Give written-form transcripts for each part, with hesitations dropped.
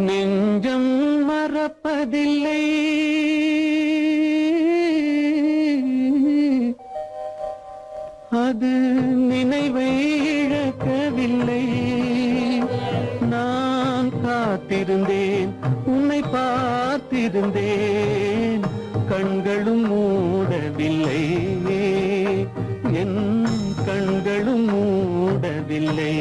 நெஞ்சம் மறப்பதில்லை, அது நினைவை இழக்கவில்லை. நான் காத்திருந்தேன், உன்னை பார்த்திருந்தேன், கண்களும் மூடவில்லை, என் கண்களும் மூடவில்லை.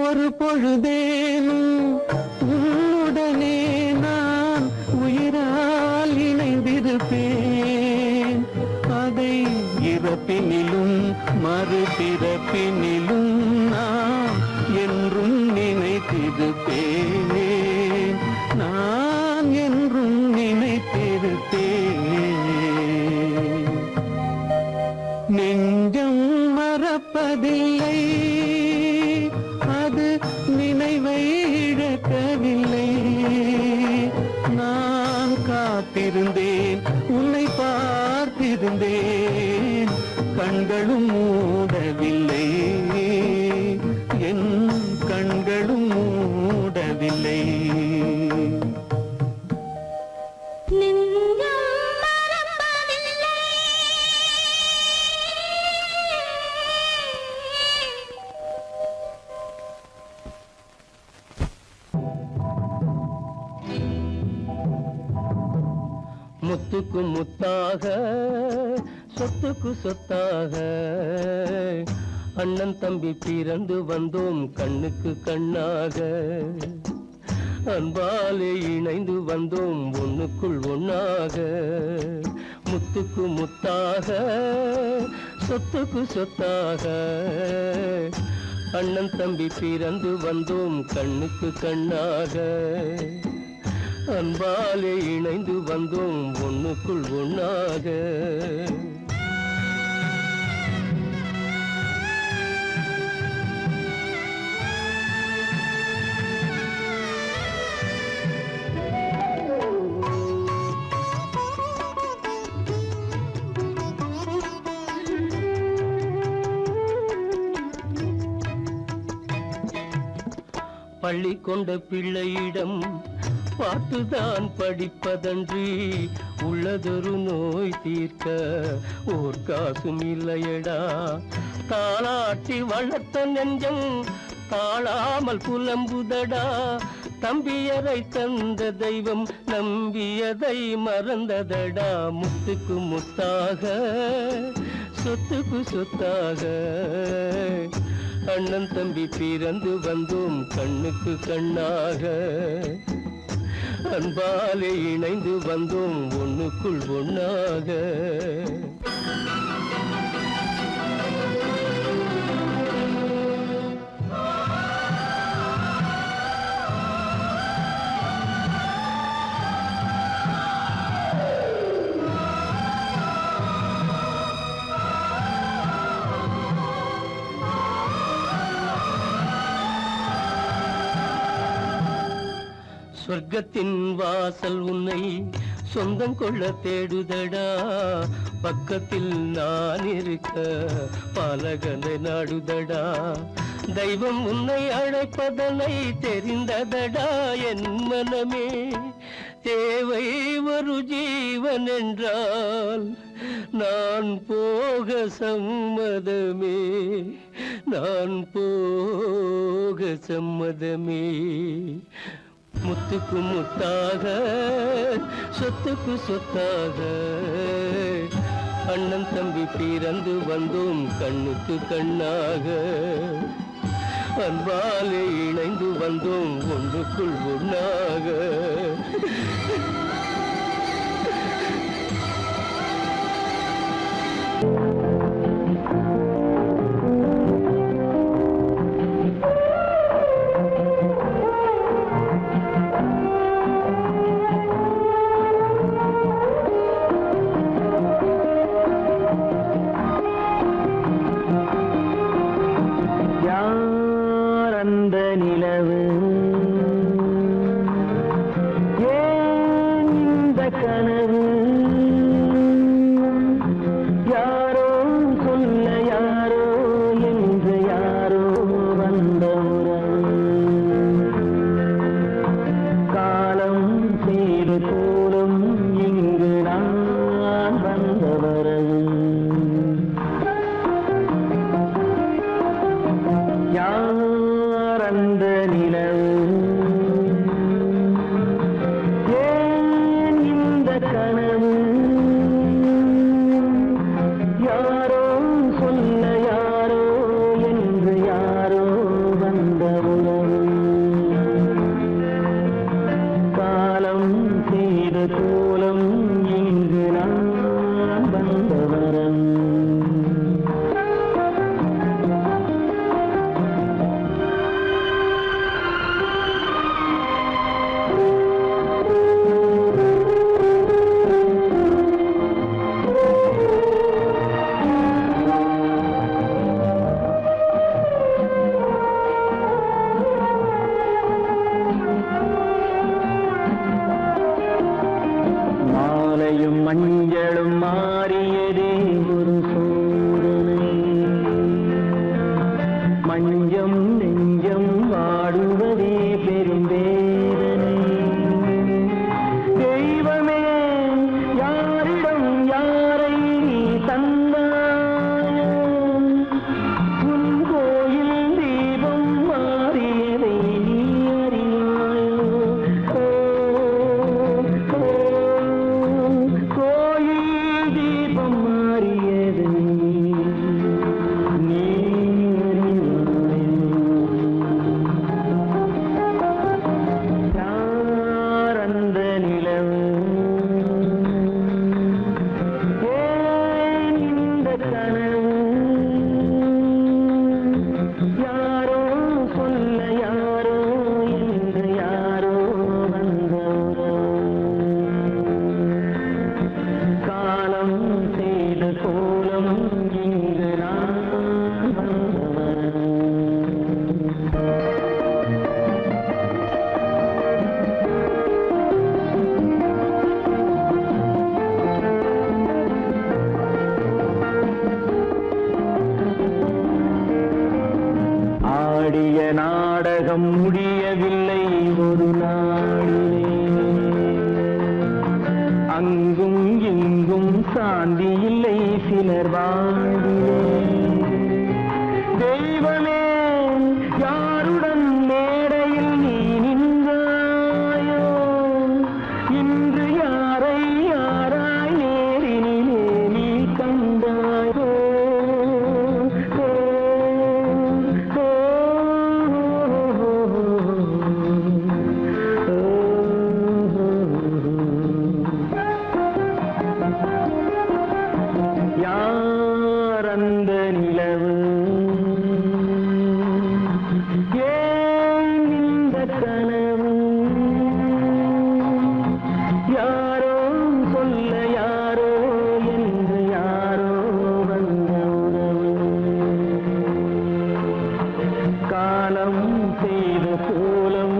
ஒரு பொழுதேனும் உன்னுடனே நான் உயிரால் இணைந்திருப்பேன். அதை இறப்பினிலும் மறுபிறப்பினிலும் நான் என்றும் நினைத்திருப்பேன், நான் என்றும் நினைத்திருப்பேன். நெஞ்சம் மறப்பதில்லை, அது நினைவை இழக்கவில்லை. நான் காத்திருந்தேன், உன்னை பார்த்திருந்தேன், கண்களும் மூடவில்லை, என் கண்களும் மூடவில்லை. முத்துக்கு முத்தாக, சொத்துக்கு சொத்தாக, அண்ணன் தம்பி பிறந்து வந்தோம் கண்ணுக்கு கண்ணாக. அன்பாலே இணைந்து வந்தோம் ஒண்ணுக்குள் ஒண்ணாக. முத்துக்கு முத்தாக, சொத்துக்கு சொத்தாக, அண்ணன் தம்பி பிறந்து வந்தோம் கண்ணுக்கு கண்ணாக. அன்பாலே இணைந்து வந்தோம் ஒண்ணுக்குள் ஒண்ணாக. பள்ளி கொண்ட பிள்ளையிடம் பாட்டுதான் படிப்பதன்றி உள்ளதொரு நோய் தீர்க்க ஓர் காசும் இல்லையடா. தாளாட்டி வளர்த்த நெஞ்சம் தாழாமல் புலம்புதடா. தம்பியரை தந்த தெய்வம் நம்பியதை மறந்ததடா. முத்துக்கு முத்தாக, சொத்துக்கு சொத்தாக, அண்ணன் தம்பி பிறந்து வந்தோம் கண்ணுக்கு கண்ணாக. அன்பாலே இணைந்து வந்தோம் ஒண்ணுக்குள் ஒண்ணாக. சொர்க்கத்தின் வாசல் உன்னை சொந்தம் கொள்ள தேடுதடா, பக்கத்தில் நான் இருக்க பாலகனை நாடுதடா. தெய்வம் உன்னை அழைப்பதனை தெரிந்ததடா என் மனமே. தேவை ஒரு ஜீவன் என்றால் நான் போக சம்மதமே, நான் போக சம்மதமே. முத்துக்கு முத்தாக சொத்துக்கு சொத்தாக அண்ணன் தம்பி பிறந்து வந்தோம் கண்ணுக்கு கண்ணாக. அன்பாலே இணைந்து வந்தோம் ஒன்றுக்குள் ஒண்ணாக. நாடகம் முடியவில்லை ஒரு நாளிலே, அங்கும் இங்கும் சாந்தி இல்லை சிலர் வாழ்விலே. தெய்வமே யாருடன் மேடையில் நீ நின்றாயோ, இன்று யாரை யாராய் நேரினிலே நீ கண்டாயோ. யாரோ சொல்ல யாரோ என்று யாரோ வந்த உறவு காலம் செய்த கோலம்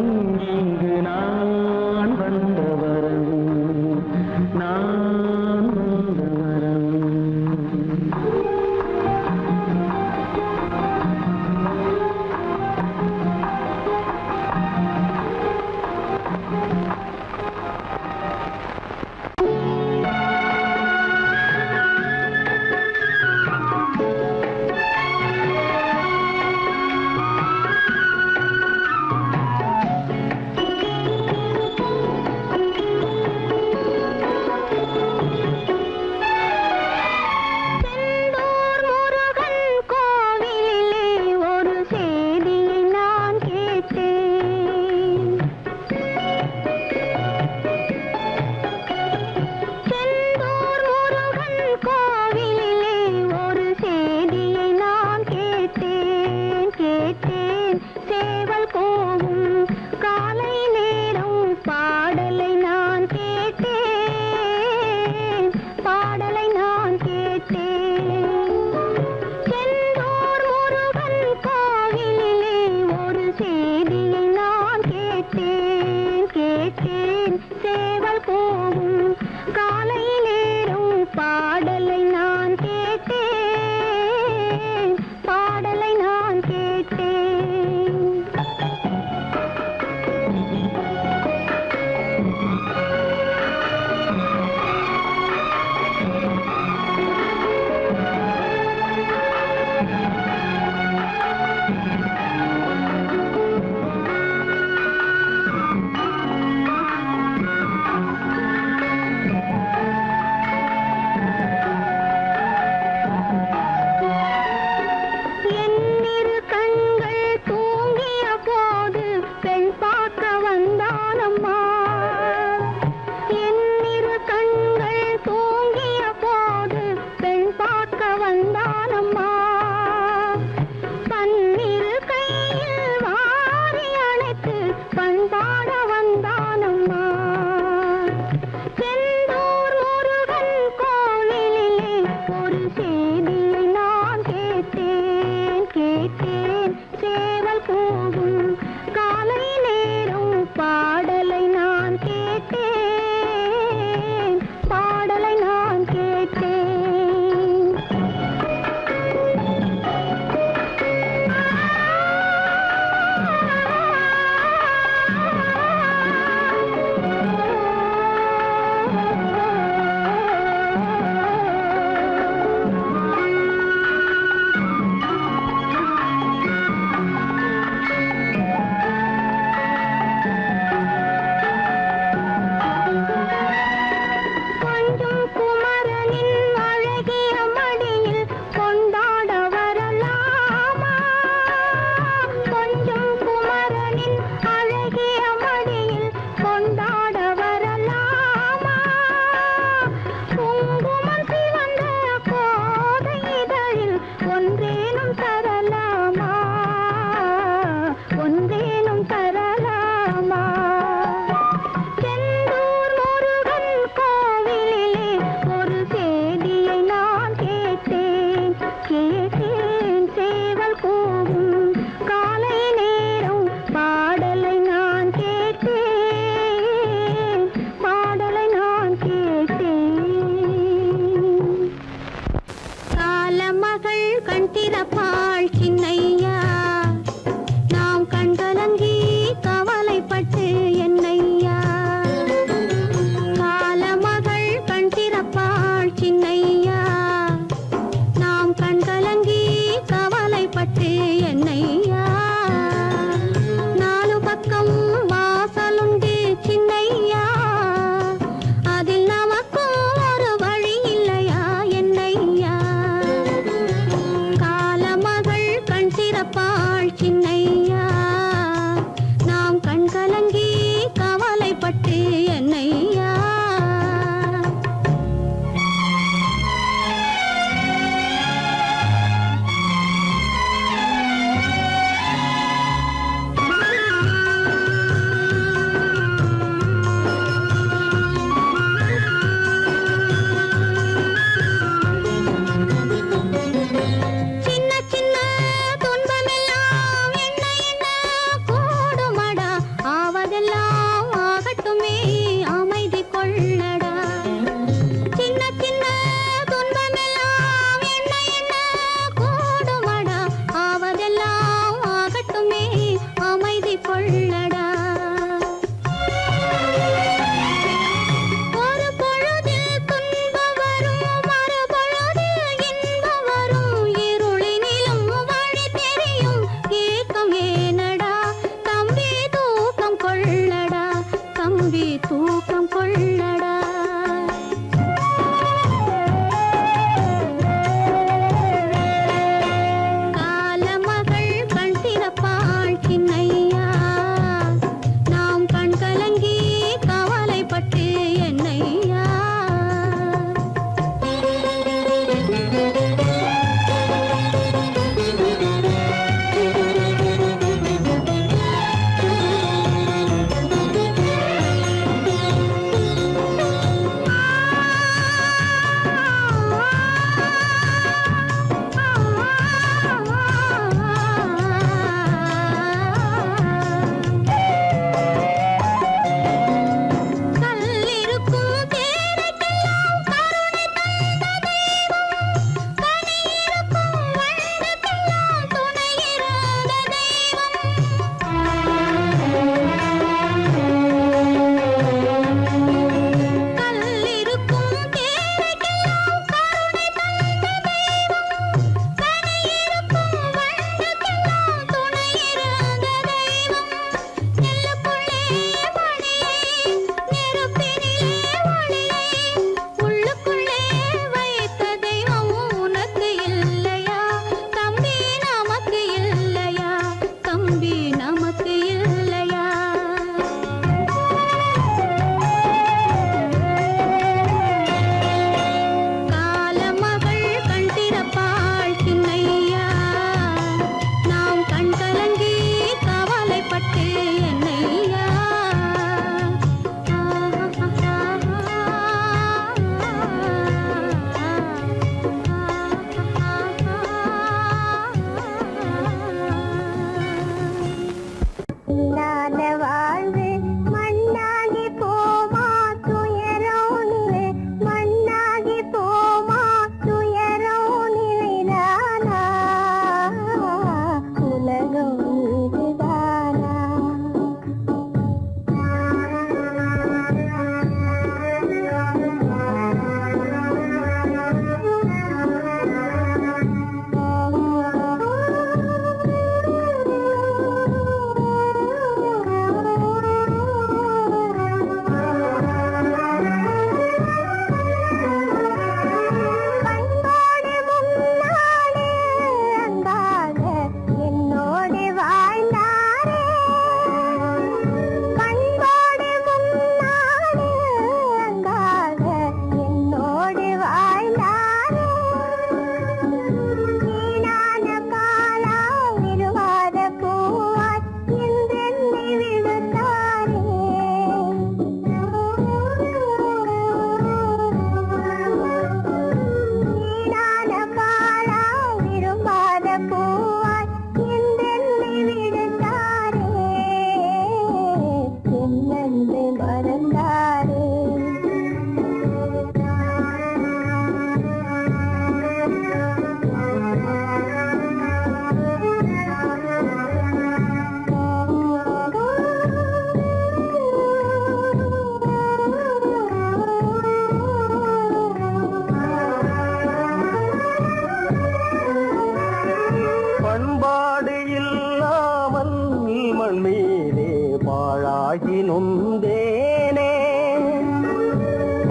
இங்கு நான் வந்த வரவு நான் வந்த வரவு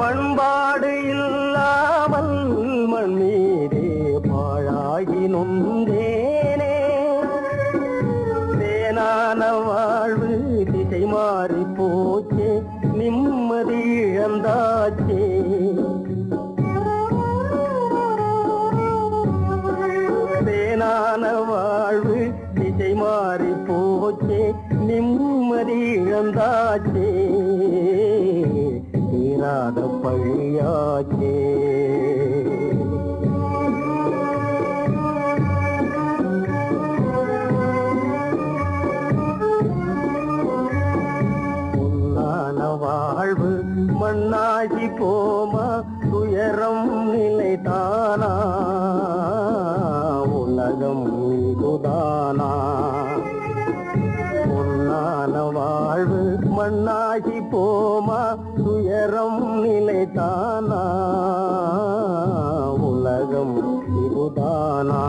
பண்பாடு இல்லாமல் மண் மீதே பாழாகி நொந்தேனே தேனான வாழ்வு திசை மாறி போச்சே நிம்மதி இழந்தாச்சே தேனான வாழ்வு திசை மாறி போச்சே நிம்மதி இழந்தாச்சே தீராத பழியாச்சே பொன்னான வாழ்வு மண்ணாகி போமா துயரம் நிலைதானா உலகம் இதுதானா பொன்னான வாழ்வு மண்ணாகி போமா துயரம் நிலைதானா உலகம் இதுதானா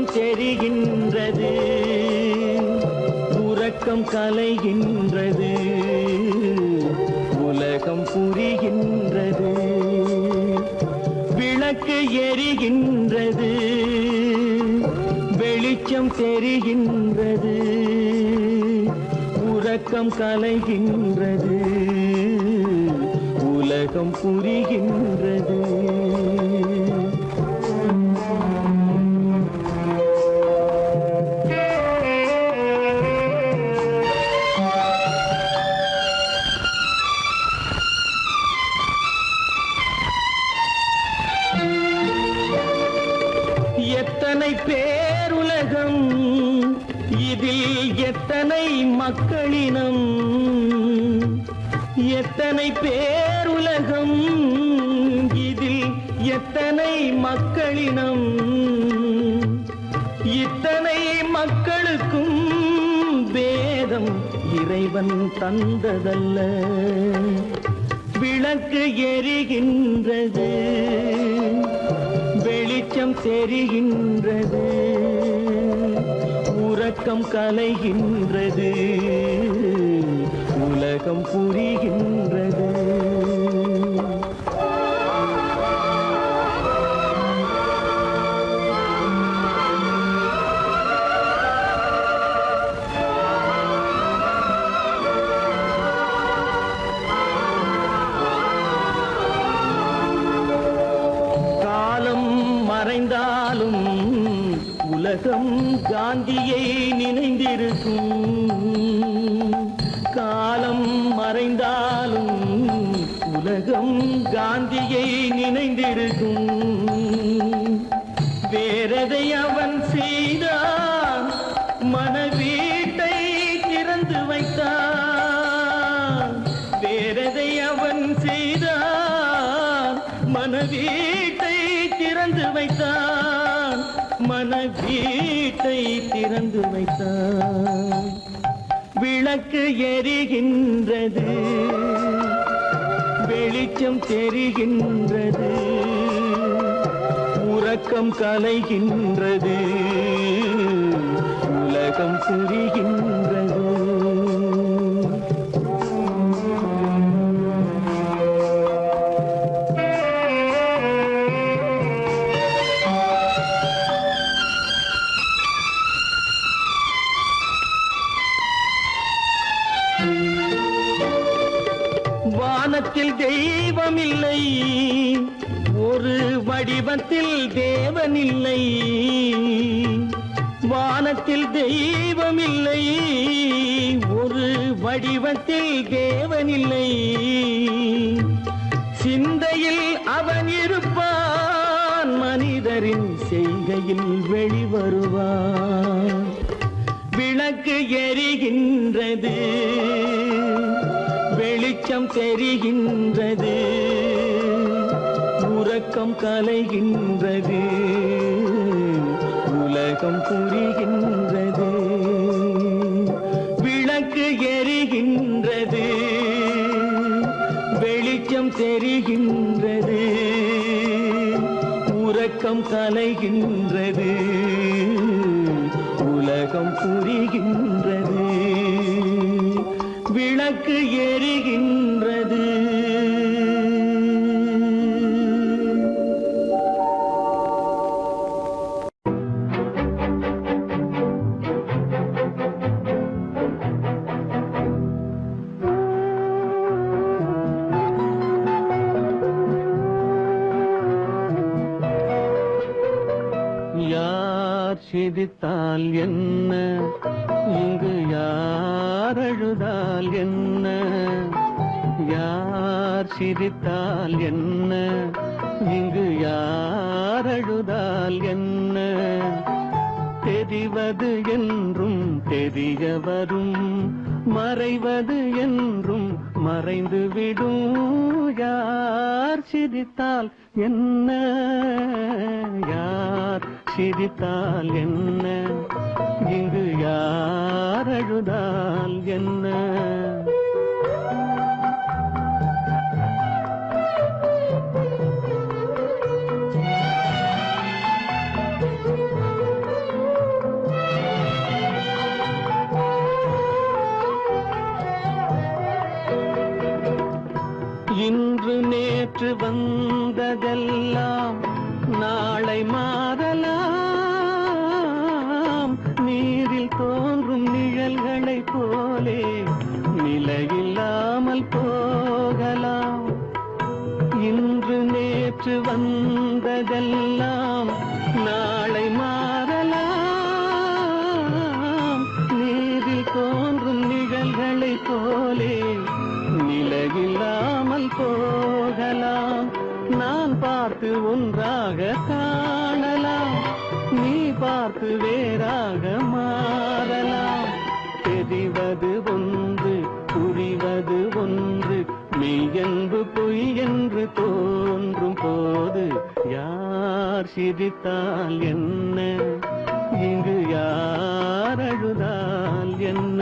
தெரிகின்றது உறக்கம் கலைகின்றது உலகம் புரிகின்றது விளக்கு எரிகின்றது வெளிச்சம் தெரிகின்றது உறக்கம் கலைகின்றது உலகம் புரிகின்றது எத்தனை பேருலகம் இதில் எத்தனை மக்களினம் எத்தனை பேருலகம் இதில் எத்தனை மக்களினம் இத்தனை மக்களுக்கும் வேதம் இறைவன் தந்ததல்ல விளக்கு எரிகின்றது வெளிச்சம் தெரிகின்றது உறக்கம் கலைகின்றது உலகம் புரிகின்றது மறைந்தாலும் உலகம் காந்தியை நினைந்திருக்கும் காலம் மறைந்தாலும் உலகம் காந்தியை நினைந்திருக்கும் வேறெதை அவன் செய்தான் மனவீட்டை திறந்து வைத்தான் வேறெதை அவன் செய்தான் மனவீட்டை திறந்து வைத்தான் மனவீட்டை திறந்து வைத்தான் விளக்கு எரிகின்றது வெளிச்சம் தெரிகின்றது உறக்கம் கலைகின்றது உலகம் புரிகின்றது வானத்தில் தெய்வமில்லை ஒரு வடிவத்தில் தேவனில்லை வானத்தில் தெய்வமில்லை ஒரு வடிவத்தில் தேவனில்லை சிந்தையில் அவன் இருப்பான் மனிதரின் செய்கை வேளையில் வெளிவருவார். விளக்கு எரிகின்றது, வெளிச்சம் தெரிகின்றது, உறக்கம் கலைகின்றது, உலகம் புரிகின்றது. விளக்கு எரிகின்றது, வெளிச்சம் தெரிகின்றது, உறக்கம் கலைகின்றது, உலகம் புரிகின்றது. விளக்கு எரிகின்றது. சிரித்தால் என்ன, இங்கு யார் அழுதால் என்ன? யார் சிரித்தால் என்ன, இங்கு யார் அழுதால் என்ன? தெரிவது என்றும் தெரிய வரும், மறைவது என்றும் மறைந்துவிடும். யார் சிரித்தால் என்ன, யார் சிரித்தால் என்ன, இங்கு யார் அழுதால் என்ன? இன்று நேற்று வந்ததெல்லாம் நாளை மாறலாம். நீரில் தோன்றும் நிழல்களைப் போலே நிலையில்லாமல் போகலாம். இன்று நேற்று வந்ததெல்லாம் நாளை மாறலாம். நீரில் தோன்றும் நிழல்களைப் போலே நிலையில்லாமல் போகலாம். நான் பார்த்து ஒன்றாக காணலாம், நீ பார்த்து வேறாக மாறலாம். தெரிவது ஒன்று, புரிவது ஒன்று, மெய்யென்பு பொய் என்று தோன்றும் போது யார் சிரித்தால் என்ன, இங்கு யார் அழுதால் என்ன?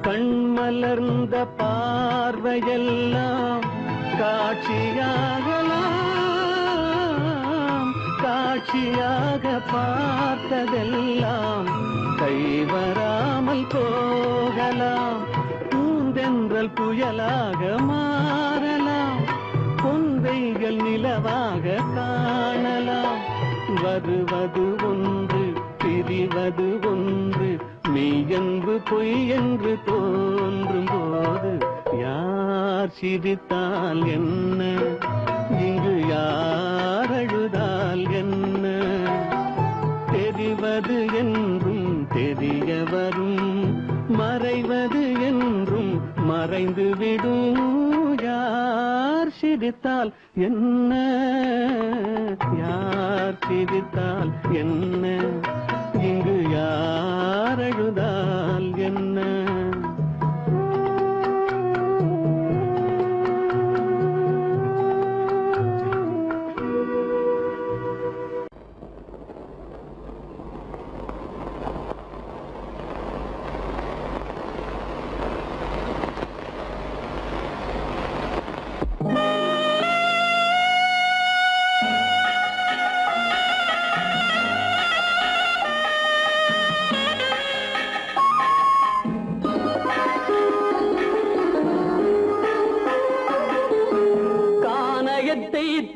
கண்மலர்ந்த பார்வையெல்லாம் காட்சியாகலாம், காட்சியாக பார்த்ததெல்லாம் கைவராமல் போகலாம். பூந்தென்றல் புயலாக மாறலாம், பொந்தைகள் நிலவாக காணலாம். வருவது ஒன்று, பிரிவது ஒன்று, மெய்யென்பு பொய் என்று தோன்றும் போது யார் சிரித்தால் என்ன, இங்கு யார் அழுதால் என்ன? தெரிவது என்றும் தெரிய வரும், மறைவது என்றும் மறைந்துவிடும். யார் சிரித்தால் என்ன, யார் சிரித்தால் என்ன, இங்கு யார் அழுதால் என்ன?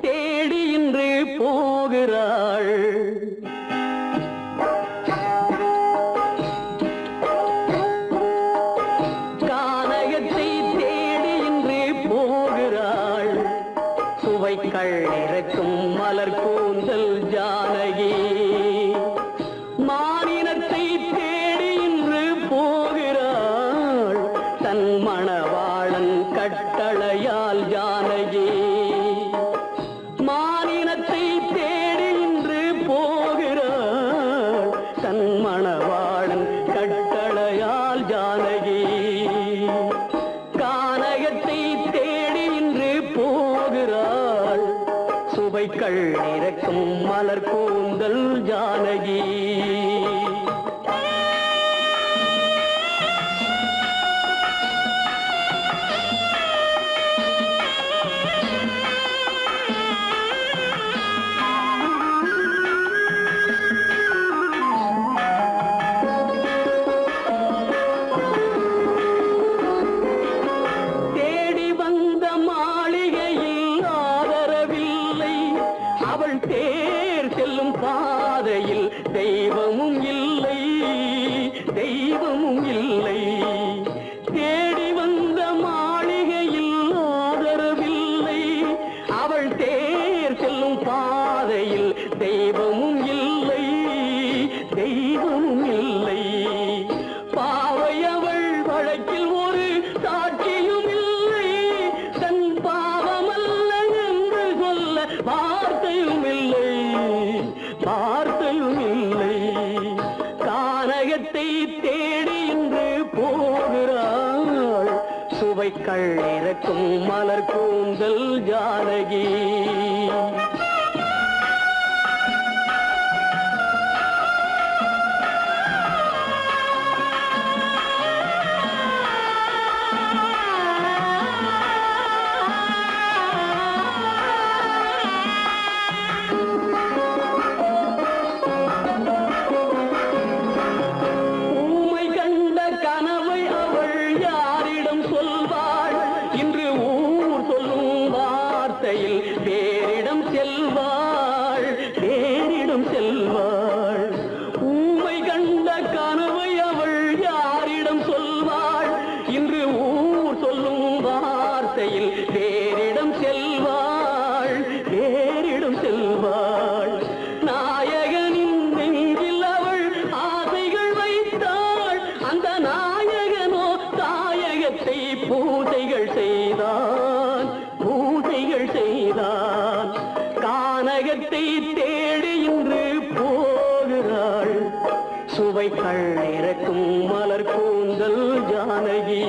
தேடி இன்று போகிறாள், கானகத்தை தேடி இன்று போகிறாள். சுவைக்கள் இறக்கும் மலர் மலர் கூந்தல் ஜானகி. தெய்வமும் இல்லை தெய்வமும் இல்லை. தேடி வந்த மாளிகையில் ஆதரவில்லை. அவள் தேர் செல்லும் பாதையில் தெய்வமும் இல்லை தெய்வமும் இல்லை. பாவை அவள் வழக்கில் ஒரு சாட்சியும் இல்லை. தன் பாவமல்ல என்று சொல்ல வார்த்தையும் இல்லை வார்த்தையும் இல்லை. கானகத்தை தேடி இன்று போகிறாள். சுவைக்கள் இறக்கும் மலர் கூந்தல் ஜானகி. பேரிடம் செல்வாள். ஊமை கண்ட கனவை அவள் யாரிடம் சொல்வாள்? இன்று ஊர் சொல்லும் வார்த்தையில் பேரிடம் செல்வாள். நாயகனின் நெஞ்சில் அவள் ஆசைகள் வைத்தாள். அந்த நாயகனோ தாயகத்தை பூசைகள் செய்தான். கானகத்தை தேடி இன்று போகிறாள். சுவைக்கள் இறக்கும் மலர் கூந்தல் ஜானகி.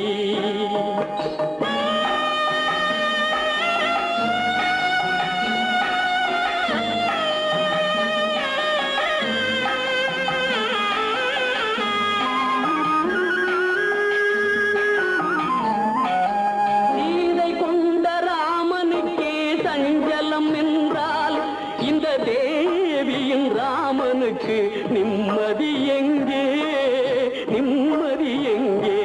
தேவியின் ராமனுக்கு நிம்மதி எங்கே நிம்மதி எங்கே?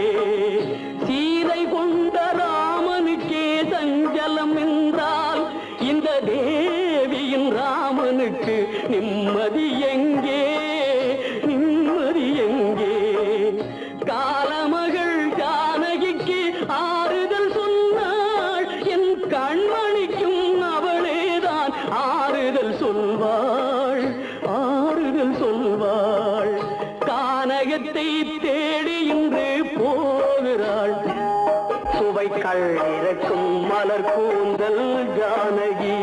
சீதை கொண்ட ராமனுக்கே சஞ்சலம் என்றால் இந்த தேவியின் ராமனுக்கு நிம்மதி எங்கே நிம்மதி எங்கே? காலமகள் ஜானகிக்கு ஆறுதல் சொன்னாள். என் கண்மணிக்கும் அவளேதான் ஆறுதல் சொல்வாள். கானகத்தை தேடி இன்று போகிறாள். சுவைக்கள் இறக்கும் மலர் கூந்தல் ஜானகி.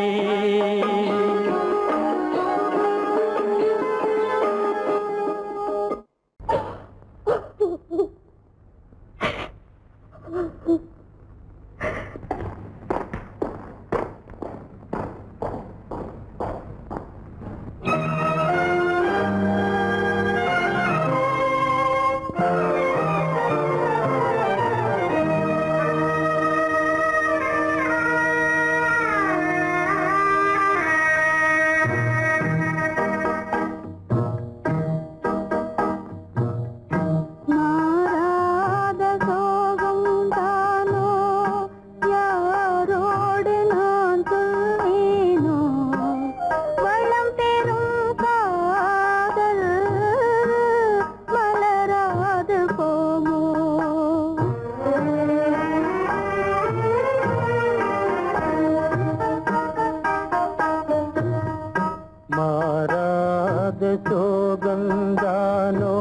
சோகந்தானோ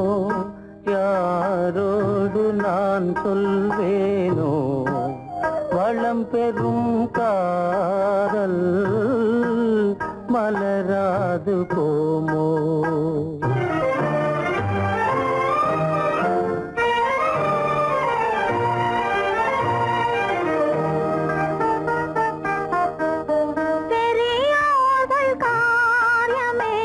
யாரோடு நான் சொல்வேனோ? வளம் பெறும் காதல் மலராது போமோ? பெரியோர்கள் காரியமே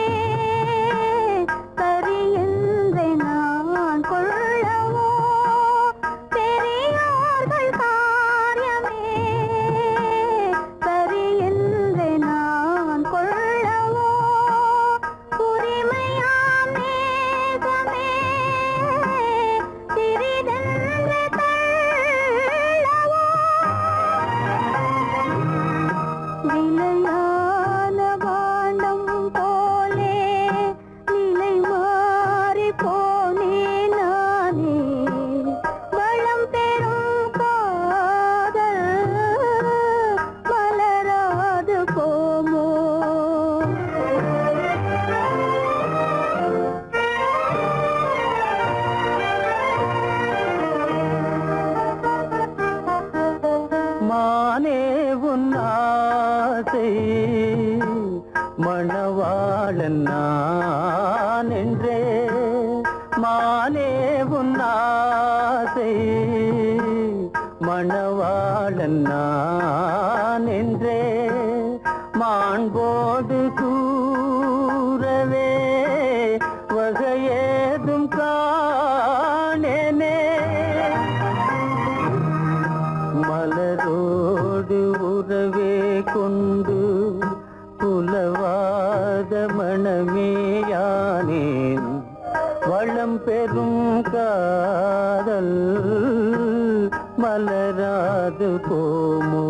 நான் என்றே மானே உன்னாசை மணவாளன் நான் என்றே மாண்போடு கூறவே வகையேதும் காணேனே மலரோடு உறவே கொண்டு புலவாத மணமேயானேன் வளம் பெறும் காதல் மலராது போமோ